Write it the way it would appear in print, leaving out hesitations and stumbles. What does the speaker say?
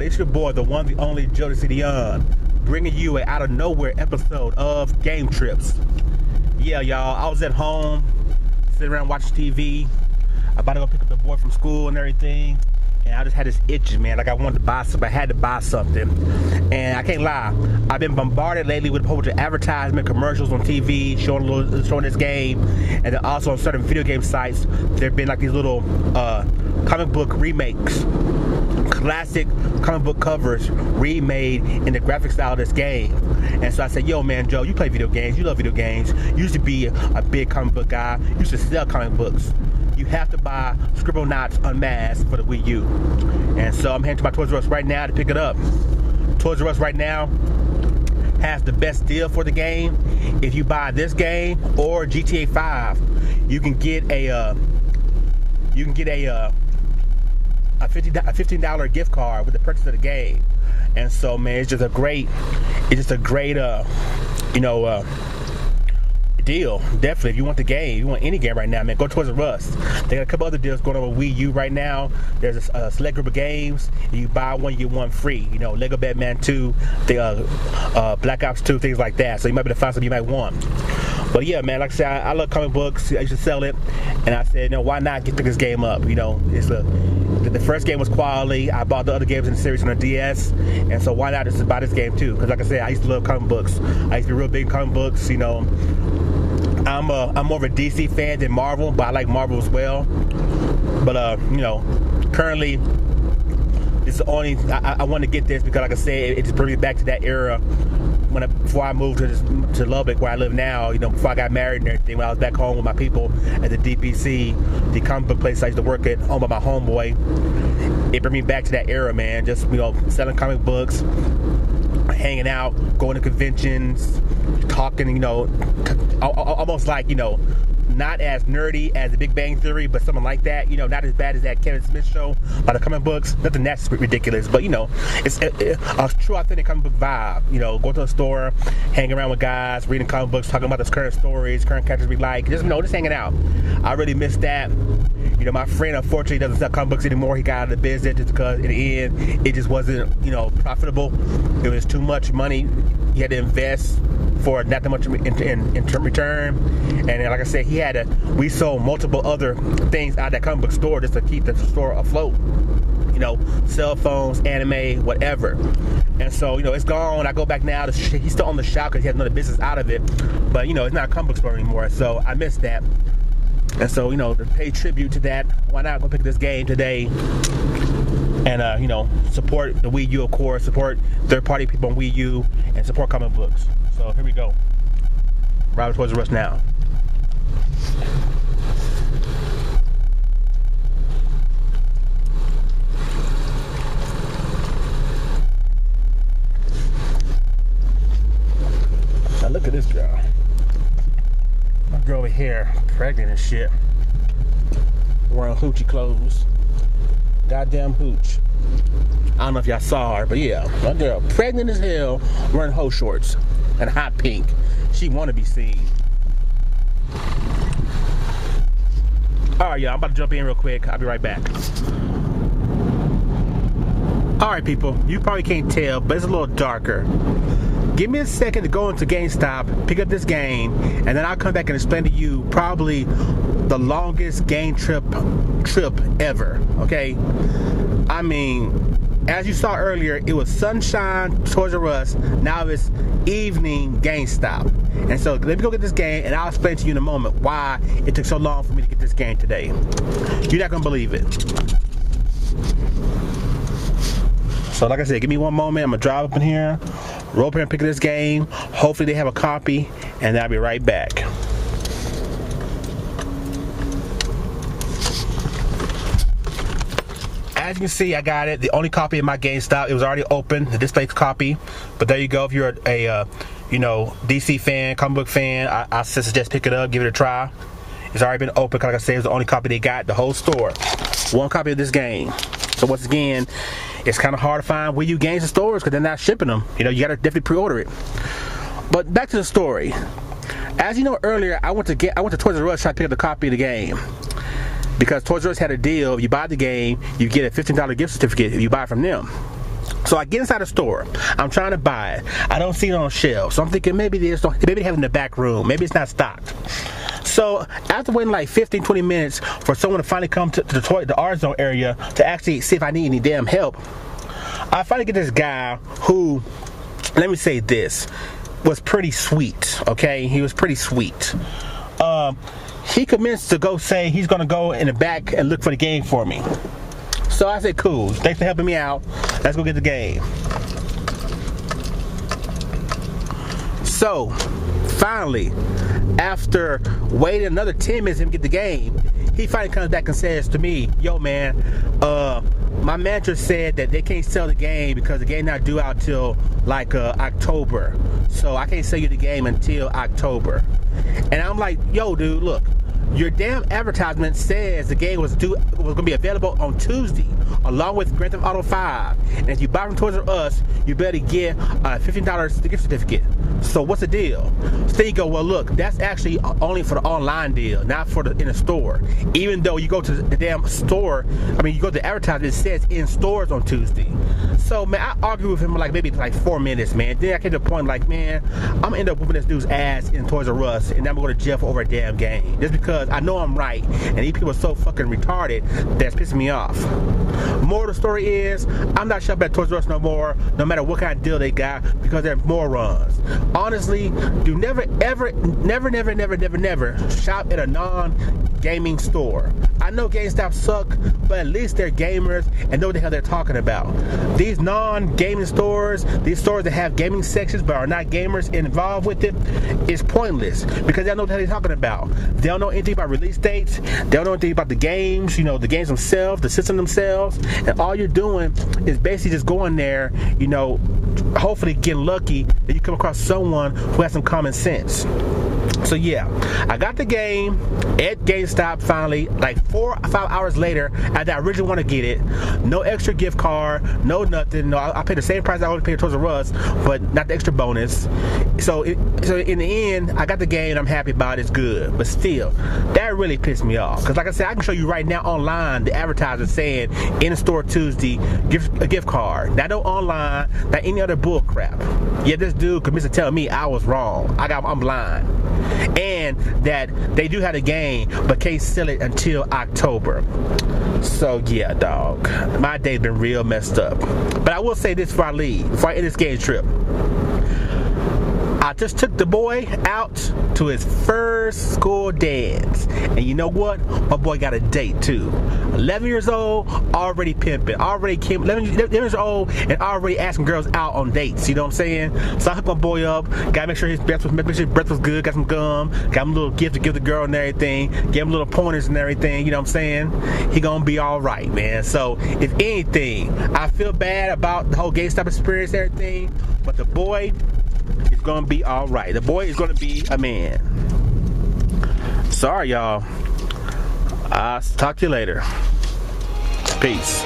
it's your boy, the one, the only Jodecideion, bringing you an out of nowhere episode of GameTrips. Yeah, y'all, I was at home, sitting around watching TV, about to go pick up the boy from school and everything, and I just had this itch, man, like I wanted to buy something, I had to buy something, and I can't lie, I've been bombarded lately with a whole bunch of advertisement, commercials on TV, showing this game, and then also on certain video game sites, there have been like these little comic book remakes, classic comic book covers remade in the graphic style of this game. And so I said, yo man, Joe, you play video games, you love video games, you used to be a big comic book guy, you used to sell comic books. You have to buy ScribbleNauts Unmasked for the Wii U. And so I'm heading to my Toys R Us right now to pick it up. Toys R Us right now has the best deal for the game. If you buy this game or GTA 5, you can get a $15 gift card with the purchase of the game. And so man, it's just a great deal. Definitely, if you want the game, you want any game right now, man, go to Toys R Us. They got a couple other deals going on with Wii U right now. There's a select group of games. You buy one, you get one free. You know, Lego Batman 2, the Black Ops 2, things like that. So you might be able to find something you might want. But yeah, man, like I said, I love comic books. I used to sell it, and I said, no, why not pick this game up? You know, the first game was quality. I bought the other games in the series on the DS, and so why not just buy this game too? Because like I said, I used to love comic books. I used to be real big in comic books. You know, I'm more of a DC fan than Marvel, but I like Marvel as well. But you know, currently, it's the only I want to get this because, like I said, it just brings me back to that era before I moved to Lubbock, where I live now. You know, before I got married and everything, when I was back home with my people at the DPC, the comic book place I used to work at, owned by my homeboy. It brought me back to that era, man. Just, you know, selling comic books, hanging out, going to conventions, talking, you know, almost like, you know, not as nerdy as The Big Bang Theory, but something like that. You know, not as bad as that Kevin Smith show by the comic books. Nothing that's ridiculous, but you know, it's a true, authentic comic book vibe. You know, go to a store, hang around with guys, reading comic books, talking about the current stories, current characters we like. Just, you know, just hanging out. I really miss that. You know, my friend unfortunately doesn't sell comic books anymore. He got out of the business just because in the end it just wasn't, you know, profitable. It was too much money. He had to invest for not that much in return. And like I said, we sold multiple other things out of that comic book store just to keep the store afloat. You know, cell phones, anime, whatever. And so, you know, it's gone. I go back now. He's still on the shop because he has another business out of it. But, you know, it's not a comic book store anymore. So I miss that. And so, you know, to pay tribute to that, why not go pick this game today and, you know, support the Wii U, of course, support third-party people on Wii U, and support comic books. So here we go. Robert Toys R Us now. Now look at this girl. My girl over here, pregnant and shit, wearing hoochie clothes. Goddamn hooch. I don't know if y'all saw her, but yeah, my girl, pregnant as hell, wearing hoe shorts and hot pink. She want to be seen. Alright, y'all, I'm about to jump in real quick. I'll be right back. Alright, people, you probably can't tell, but it's a little darker. Give me a second to go into GameStop, pick up this game, and then I'll come back and explain to you probably the longest game trip ever, okay? I mean, as you saw earlier, it was sunshine, Toys R Us, now it's evening GameStop. And so let me go get this game, and I'll explain to you in a moment why it took so long for me to get this game today. You're not gonna believe it. So like I said, give me one moment, I'm gonna drive up in here, roll up here and pick up this game. Hopefully they have a copy, and I'll be right back. As you can see, I got it. The only copy in my GameStop. It was already open, the display copy. But there you go. If you're a you know, DC fan, comic book fan, I suggest pick it up, give it a try. It's already been open. Like I said, it was the only copy they got. The whole store, one copy of this game. So once again, it's kind of hard to find Wii U games in stores because they're not shipping them. You know, you gotta definitely pre-order it. But back to the story. As you know earlier, I went to Toys R Us trying to pick up the copy of the game. Because Toys R Us had a deal, if you buy the game, you get a $15 gift certificate if you buy it from them. So I get inside the store. I'm trying to buy it. I don't see it on shelves. So I'm thinking maybe they have it in the back room. Maybe it's not stocked. So after waiting like 15-20 minutes for someone to finally come to the art zone area to actually see if I need any damn help, I finally get this guy who, let me say this, was pretty sweet. Okay, he was pretty sweet. He commenced to go say he's gonna go in the back and look for the game for me. So I said, cool, thanks for helping me out. Let's go get the game. So, finally, after waiting another 10 minutes to get the game, he finally comes back and says to me, yo man, my manager said that they can't sell the game because the game not due out till like October. So I can't sell you the game until October. And I'm like, yo dude, look, your damn advertisement says the game was gonna be available on Tuesday, along with Grand Theft Auto 5. And if you buy from Toys R Us, you better get a $15 gift certificate. So what's the deal? So then you go, well look, that's actually only for the online deal, not for in the store. Even though you go to the damn store, you go to the advertisement, it says in stores on Tuesday. So man, I argued with him maybe 4 minutes, man. Then I came to the point man, I'm gonna end up whooping this dude's ass in Toys R Us, and I'm gonna go to jail for over a damn game. Just because I know I'm right, and these people are so fucking retarded that's pissing me off. Moral of the story is, I'm not shopping at Toys R Us no more, no matter what kind of deal they got, because they're morons. Honestly, do never shop at a non-gaming store. I know GameStop suck, but at least they're gamers and know what the hell they're talking about. These non-gaming stores, these stores that have gaming sections but are not gamers involved with it, is pointless because they don't know what the hell they're talking about. They don't know anything about release dates. They don't know anything about the games, the games themselves, the system themselves, and all you're doing is basically just going there, hopefully getting lucky that you come across someone who has some common sense. So yeah, I got the game at GameStop finally, 4 or 5 hours later after I originally want to get it. No extra gift card, no nothing. No, I paid the same price I already paid at Toys R Us, but not the extra bonus. So in the end, I got the game and I'm happy about it. It's good. But still, that really pissed me off. Because like I said, I can show you right now online the advertisement saying in store Tuesday, a gift card. Not no online, not any other bull crap. Yeah, this dude commits to tell me I was wrong. I'm blind. And that they do have a game but can't sell it until October. So yeah, dog, my day's been real messed up. But I will say this before I leave, before I end this game trip. I just took the boy out to his first school dance. And you know what? My boy got a date too. 11 years old, already pimping. 11 years old and already asking girls out on dates. You know what I'm saying? So I hooked my boy up. Gotta make sure his breath was good. Got some gum. Got him a little gift to give the girl and everything. Gave him little pointers and everything. You know what I'm saying? He gonna be alright, man. So if anything, I feel bad about the whole GameStop experience and everything. But the boy is gonna be alright. The boy is gonna be a man. Sorry, y'all. I'll talk to you later. Peace.